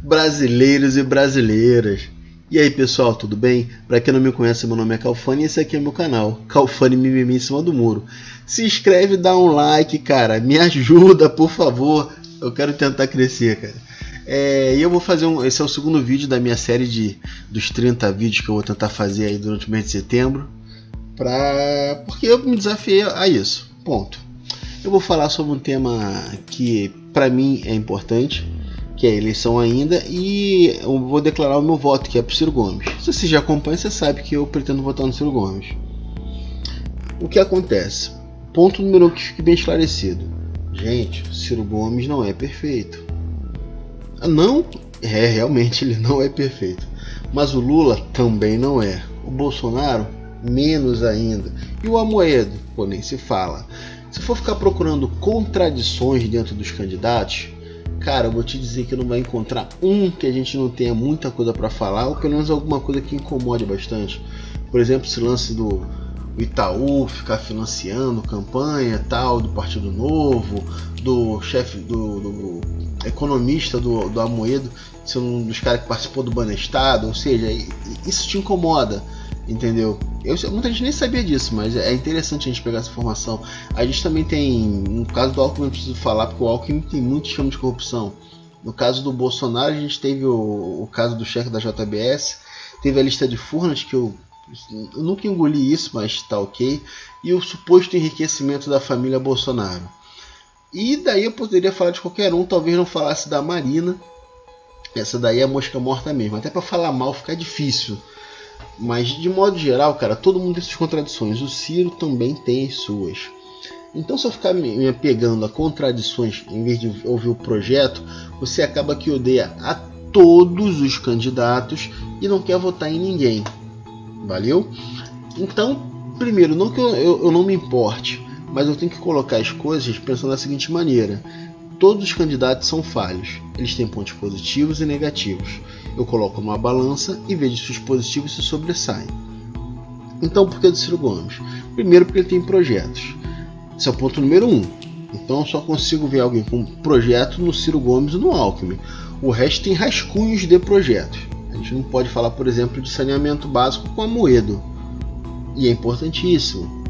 Brasileiros e brasileiras. E aí pessoal, tudo bem? Pra quem não me conhece, meu nome é Calfani e esse aqui é meu canal, Calfani Mimimi em cima do muro. Se inscreve, dá um like, cara, me ajuda, por favor. Eu quero tentar crescer, cara. E eu vou fazer esse é o segundo vídeo da minha série dos 30 vídeos que eu vou tentar fazer aí durante o mês de setembro. Porque eu me desafiei a isso, ponto. Eu vou falar sobre um tema que pra mim é importante, que é a eleição ainda, e eu vou declarar o meu voto, que é pro Ciro Gomes. Se você já acompanha, você sabe que eu pretendo votar no Ciro Gomes. O que acontece? Ponto número 1 que fique bem esclarecido. Gente, Ciro Gomes não é perfeito. Não, realmente ele não é perfeito. Mas o Lula também não é. O Bolsonaro, menos ainda. E o Amoedo, pô, nem se fala. Se for ficar procurando contradições dentro dos candidatos, cara, eu vou te dizer que não vai encontrar um que a gente não tenha muita coisa para falar, ou pelo menos alguma coisa que incomode bastante. Por exemplo, esse lance do Itaú ficar financiando campanha tal, do Partido Novo, do chefe, do economista do Amoedo, ser um dos caras que participou do Banestado, ou seja, isso te incomoda. Entendeu? Muita gente nem sabia disso, mas é interessante a gente pegar essa informação. A gente também tem, no caso do Alckmin, eu preciso falar, porque o Alckmin tem muito esquema de corrupção. No caso do Bolsonaro, a gente teve o caso do chefe da JBS, teve a lista de Furnas, que eu nunca engoli isso, mas tá ok, e o suposto enriquecimento da família Bolsonaro. E daí eu poderia falar de qualquer um, talvez não falasse da Marina, essa daí é a mosca morta mesmo, até para falar mal fica difícil. Mas de modo geral, cara, todo mundo tem suas contradições. O Ciro também tem as suas. Então, se eu ficar me apegando a contradições em vez de ouvir o projeto, você acaba que odeia a todos os candidatos e não quer votar em ninguém. Valeu? Então, primeiro, não que eu não me importe, mas eu tenho que colocar as coisas pensando da seguinte maneira. Todos os candidatos são falhos. Eles têm pontos positivos e negativos. Eu coloco numa balança e vejo se os positivos se sobressaem. Então, por que do Ciro Gomes? Primeiro, porque ele tem projetos. Esse é o ponto número 1. Então, eu só consigo ver alguém com projeto no Ciro Gomes e no Alckmin. O resto tem rascunhos de projetos. A gente não pode falar, por exemplo, de saneamento básico com Amoedo. E é importantíssimo.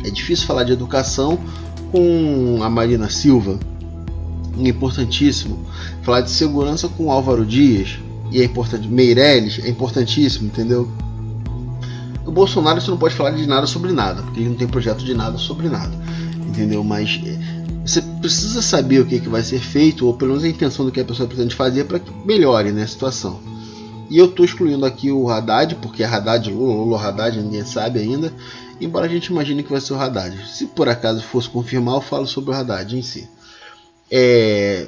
É difícil falar de educação com a Marina Silva. É importantíssimo. Falar de segurança com Álvaro Dias. E é importante. Meirelles é importantíssimo, entendeu? O Bolsonaro você não pode falar de nada sobre nada, porque ele não tem projeto de nada sobre nada, entendeu? Mas você precisa saber o que vai ser feito, ou pelo menos a intenção do que a pessoa pretende fazer para que melhore, né, a situação. E eu estou excluindo aqui o Haddad, porque é Haddad, Lula, Haddad, ninguém sabe ainda, embora a gente imagine que vai ser o Haddad. Se por acaso fosse confirmar, eu falo sobre o Haddad em si.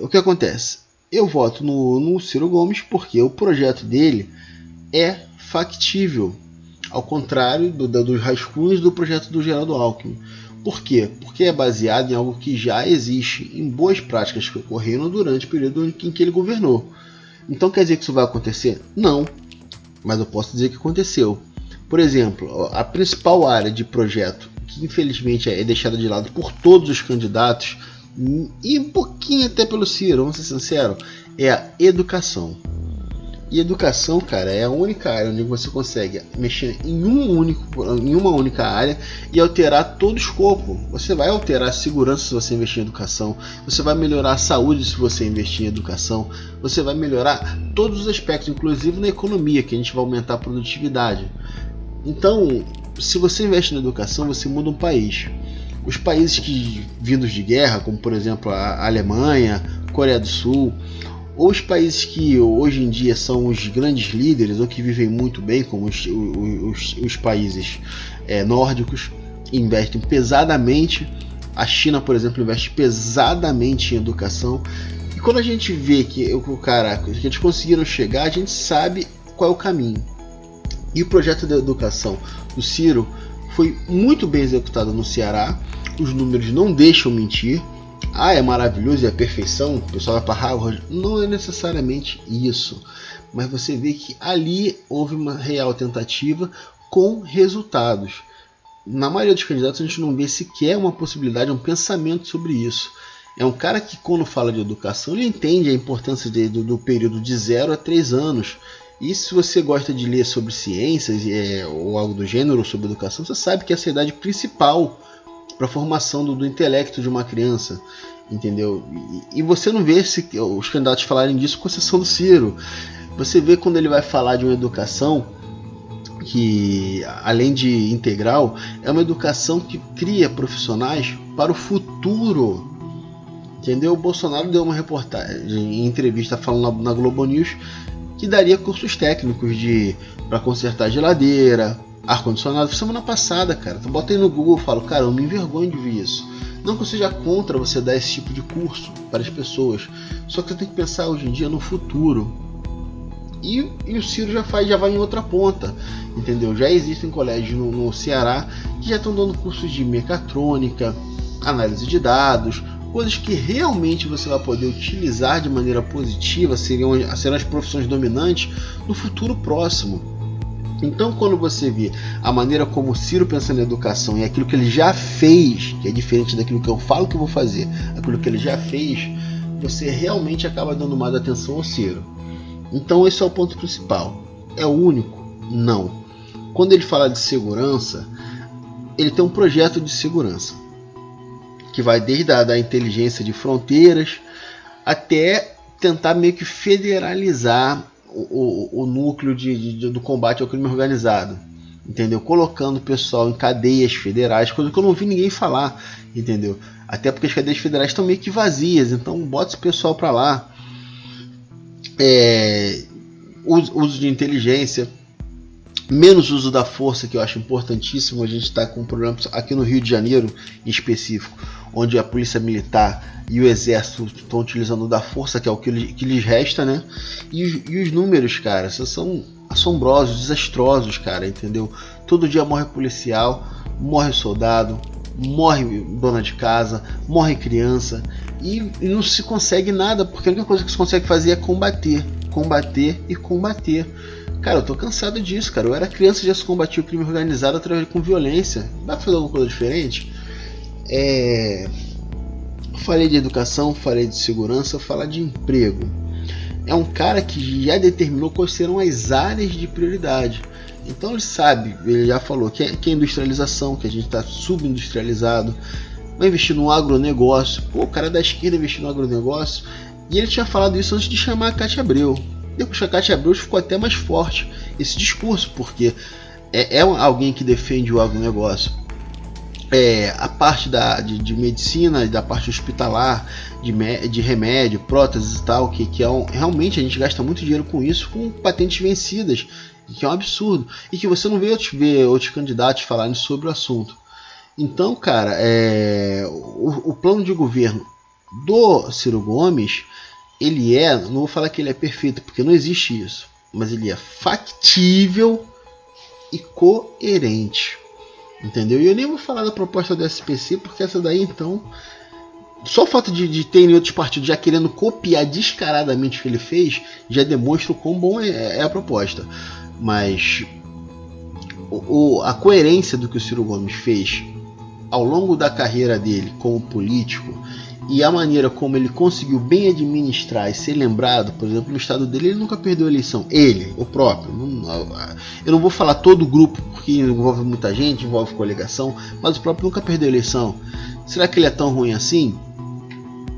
O que acontece? Eu voto no Ciro Gomes porque o projeto dele é factível, ao contrário dos rascunhos do projeto do Geraldo Alckmin. Por quê? Porque é baseado em algo que já existe, em boas práticas que ocorreram durante o período em que ele governou. Então quer dizer que isso vai acontecer? Não, mas eu posso dizer que aconteceu. Por exemplo, a principal área de projeto, que infelizmente é deixada de lado por todos os candidatos, e um pouquinho até pelo Ciro, vamos ser sinceros, é a educação. E educação, cara, é a única área onde você consegue mexer em uma única área e alterar todo o escopo. Você vai alterar a segurança se você investir em educação, você vai melhorar a saúde se você investir em educação, você vai melhorar todos os aspectos, inclusive na economia, que a gente vai aumentar a produtividade. Então, se você investe na educação, você muda um país. Os países vindos de guerra, como por exemplo a Alemanha, Coreia do Sul, ou os países que hoje em dia são os grandes líderes ou que vivem muito bem, como os países nórdicos, investem pesadamente. A China, por exemplo, investe pesadamente em educação. E quando a gente vê que eles conseguiram chegar, a gente sabe qual é o caminho. E o projeto da educação do Ciro foi muito bem executado no Ceará. Os números não deixam mentir. É maravilhoso, é a perfeição, o pessoal vai para Harvard. Não é necessariamente isso. Mas você vê que ali houve uma real tentativa com resultados. Na maioria dos candidatos a gente não vê sequer uma possibilidade, um pensamento sobre isso. É um cara que, quando fala de educação, ele entende a importância do período de 0 a 3 anos. E se você gosta de ler sobre ciências ou algo do gênero, sobre educação, você sabe que essa é a idade principal para a formação do intelecto de uma criança, entendeu? E você não vê os candidatos falarem disso, com exceção do Ciro. Você vê quando ele vai falar de uma educação que, além de integral, é uma educação que cria profissionais para o futuro, entendeu? O Bolsonaro deu uma reportagem, em entrevista, falando na Globo News, que daria cursos técnicos para consertar geladeira, ar-condicionado. Semana passada, cara. Eu botei no Google e falo, cara, eu me envergonho de ver isso. Não que eu seja contra você dar esse tipo de curso para as pessoas, só que você tem que pensar hoje em dia no futuro. E o Ciro já vai em outra ponta, entendeu? Já existem colégios no Ceará que já estão dando cursos de mecatrônica, análise de dados, coisas que realmente você vai poder utilizar de maneira positiva, serão as profissões dominantes no futuro próximo. Então, quando você vê a maneira como o Ciro pensa na educação e aquilo que ele já fez, que é diferente daquilo que eu falo que eu vou fazer, aquilo que ele já fez, você realmente acaba dando mais atenção ao Ciro. Então, esse é o ponto principal. É o único? Não. Quando ele fala de segurança, ele tem um projeto de segurança que vai desde a inteligência de fronteiras até tentar meio que federalizar o núcleo do combate ao crime organizado, entendeu? Colocando o pessoal em cadeias federais, coisa que eu não vi ninguém falar, entendeu? Até porque as cadeias federais estão meio que vazias, então bota esse pessoal para lá. Uso de inteligência, menos uso da força, que eu acho importantíssimo. A gente está com um problema aqui no Rio de Janeiro, em específico, onde a polícia militar e o exército estão utilizando da força, que é o que lhes resta, né? E os números, cara, são assombrosos, desastrosos, cara, entendeu? Todo dia morre policial, morre soldado, morre dona de casa, morre criança, e não se consegue nada, porque a única coisa que se consegue fazer é combater. Cara, eu tô cansado disso, cara. Eu era criança e já se combatia o crime organizado com violência. Dá pra fazer alguma coisa diferente? Falei de educação, falei de segurança, falar de emprego. É um cara que já determinou quais serão as áreas de prioridade. Então ele sabe, ele já falou que é industrialização, que a gente está subindustrializado. Vai investir no agronegócio. Pô, o cara da esquerda investir no agronegócio. E ele tinha falado isso antes de chamar a Cátia Abreu. Depois que a Cátia Abreu ficou até mais forte esse discurso, porque é alguém que defende o agronegócio. A parte de medicina, da parte hospitalar, de remédio, próteses e tal, que realmente a gente gasta muito dinheiro com isso, com patentes vencidas, que é um absurdo, e que você não vê outros candidatos falarem sobre o assunto. Então, cara, o plano de governo do Ciro Gomes, não vou falar que ele é perfeito, porque não existe isso, mas ele é factível e coerente, entendeu? E eu nem vou falar da proposta do SPC, porque essa daí, então, só o fato de ter em outros partidos já querendo copiar descaradamente o que ele fez, já demonstra o quão bom é a proposta. Mas a coerência do que o Ciro Gomes fez ao longo da carreira dele como político, e a maneira como ele conseguiu bem administrar e ser lembrado, por exemplo, no estado dele, ele nunca perdeu a eleição. Ele, o próprio. Eu não vou falar todo o grupo, porque envolve muita gente, envolve coligação, mas o próprio nunca perdeu a eleição. Será que ele é tão ruim assim?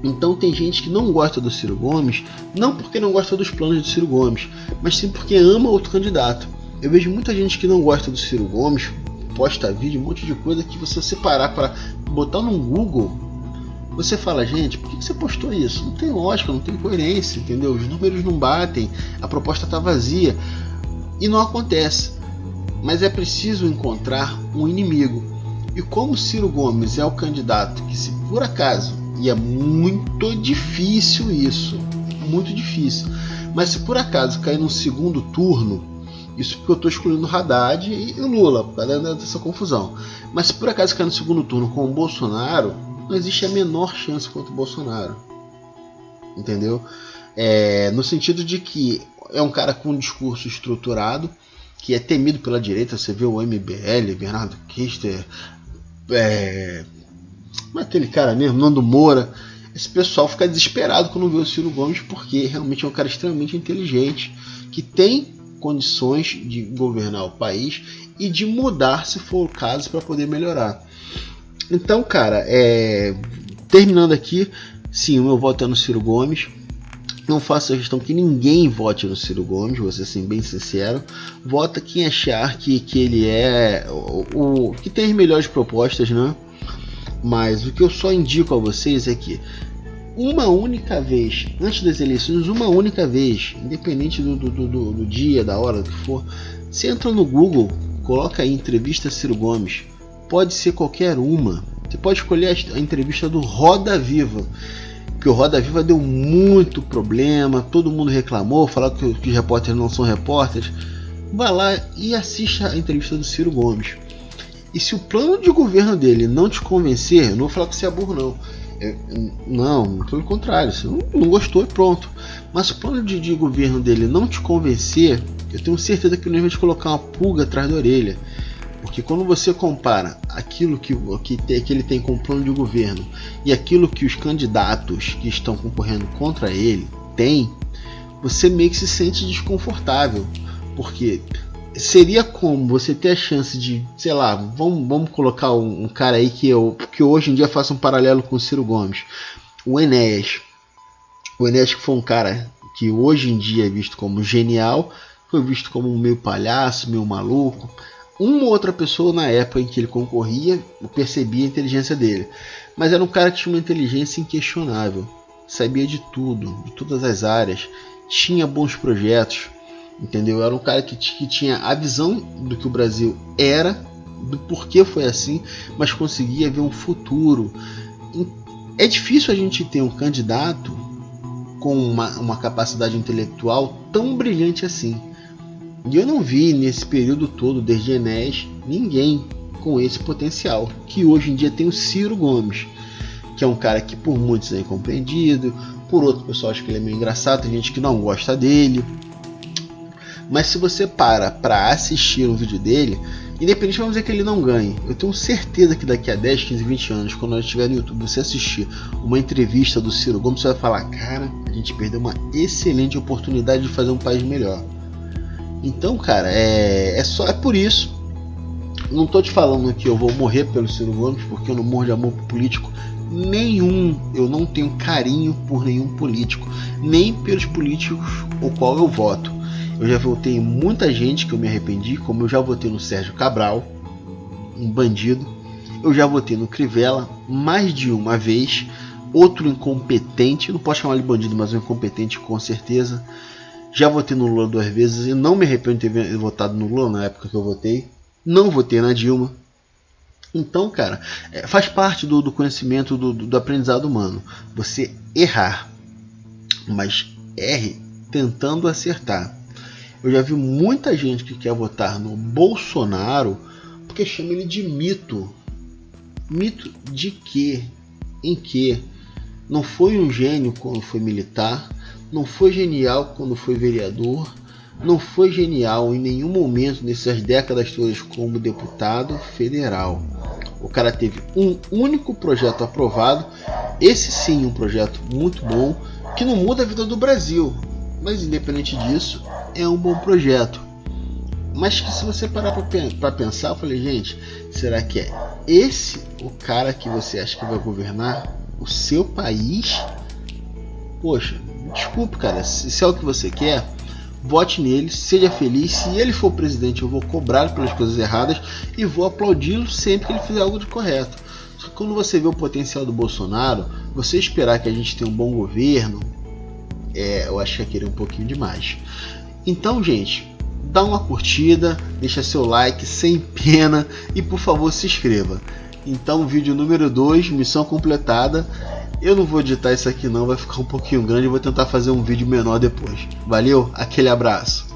Então tem gente que não gosta do Ciro Gomes, não porque não gosta dos planos do Ciro Gomes, mas sim porque ama outro candidato. Eu vejo muita gente que não gosta do Ciro Gomes, posta vídeo, um monte de coisa que você parar para botar no Google, você fala, gente, por que você postou isso? Não tem lógica, não tem coerência, entendeu? Os números não batem, a proposta está vazia e não acontece. Mas é preciso encontrar um inimigo. E como Ciro Gomes é o candidato que, se por acaso, e é muito difícil isso, muito difícil, mas se por acaso cair no segundo turno, isso porque eu estou excluindo o Haddad e o Lula, por causa dessa confusão, mas se por acaso cair no segundo turno com o Bolsonaro, não existe a menor chance contra o Bolsonaro, entendeu? No sentido de que é um cara com um discurso estruturado, que é temido pela direita. Você vê o MBL, Bernardo Kister, aquele cara mesmo, Nando Moura, esse pessoal fica desesperado quando vê o Ciro Gomes, porque realmente é um cara extremamente inteligente, que tem condições de governar o país e de mudar, se for o caso, para poder melhorar. Então, cara, terminando aqui, sim, o meu voto é no Ciro Gomes. Não faço a questão que ninguém vote no Ciro Gomes, vou ser assim, bem sincero. Vota quem achar que ele é o que tem as melhores propostas, né? Mas o que eu só indico a vocês é que uma única vez, antes das eleições, uma única vez, independente do dia, da hora, do que for, você entra no Google, coloca aí entrevista Ciro Gomes. Pode ser qualquer uma. Você pode escolher a entrevista do Roda Viva, que o Roda Viva deu muito problema, todo mundo reclamou, falaram que os repórteres não são repórteres. Vai lá e assista a entrevista do Ciro Gomes. E se o plano de governo dele não te convencer, eu não vou falar que você é burro não. Não, pelo contrário, você não gostou e pronto. Mas se o plano de governo dele não te convencer, eu tenho certeza que ele vai te colocar uma pulga atrás da orelha. Porque quando você compara aquilo que ele tem como plano de governo e aquilo que os candidatos que estão concorrendo contra ele têm, você meio que se sente desconfortável. Porque seria como você ter a chance de, sei lá, vamos colocar um cara aí que hoje em dia faça um paralelo com o Ciro Gomes. O Enéas. O Enéas, que foi um cara que hoje em dia é visto como genial, foi visto como um meio palhaço, meio maluco. Uma outra pessoa na época em que ele concorria percebia a inteligência dele, mas era um cara que tinha uma inteligência inquestionável, sabia de tudo, de todas as áreas, tinha bons projetos, entendeu? Era um cara que tinha a visão do que o Brasil era, do porquê foi assim, mas conseguia ver um futuro. É difícil a gente ter um candidato com uma capacidade intelectual tão brilhante assim. E eu não vi nesse período todo, desde Enéas, ninguém com esse potencial, que hoje em dia tem o Ciro Gomes, que é um cara que por muitos é incompreendido, por outro pessoal acha que ele é meio engraçado, tem gente que não gosta dele. Mas se você para assistir um vídeo dele, independente, vamos dizer que ele não ganhe, eu tenho certeza que daqui a 10, 15, 20 anos, quando nós estiver no YouTube, você assistir uma entrevista do Ciro Gomes, você vai falar, cara, a gente perdeu uma excelente oportunidade de fazer um país melhor. Então, cara, é por isso. Não tô te falando que eu vou morrer pelo Ciro Gomes, porque eu não morro de amor por político nenhum. Eu não tenho carinho por nenhum político, nem pelos políticos o qual eu voto. Eu já votei em muita gente que eu me arrependi, como eu já votei no Sérgio Cabral, um bandido. Eu já votei no Crivella mais de uma vez, outro incompetente, não posso chamar ele de bandido, mas um incompetente com certeza. Já votei no Lula 2 vezes e não me arrependo de ter votado no Lula na época que eu votei. Não votei na Dilma. Então, cara, faz parte do conhecimento do aprendizado humano. Você errar, mas erre tentando acertar. Eu já vi muita gente que quer votar no Bolsonaro porque chama ele de mito. Mito de quê? Em quê? Não foi um gênio quando foi militar. Não foi genial quando foi vereador, não foi genial em nenhum momento nessas décadas todas como deputado federal. O cara teve um único projeto aprovado, esse sim um projeto muito bom, que não muda a vida do Brasil, mas independente disso, é um bom projeto. Mas que se você parar para pensar, eu falei, gente, será que é esse o cara que você acha que vai governar o seu país? Poxa, desculpe, cara, se é o que você quer, vote nele, seja feliz. Se ele for presidente, eu vou cobrar pelas coisas erradas e vou aplaudi-lo sempre que ele fizer algo de correto. Só que quando você vê o potencial do Bolsonaro, você esperar que a gente tenha um bom governo, eu acho que é querer um pouquinho demais. Então, gente, dá uma curtida, deixa seu like sem pena e por favor se inscreva. Então, vídeo número 2, missão completada. Eu não vou editar isso aqui não, vai ficar um pouquinho grande, eu vou tentar fazer um vídeo menor depois. Valeu, aquele abraço.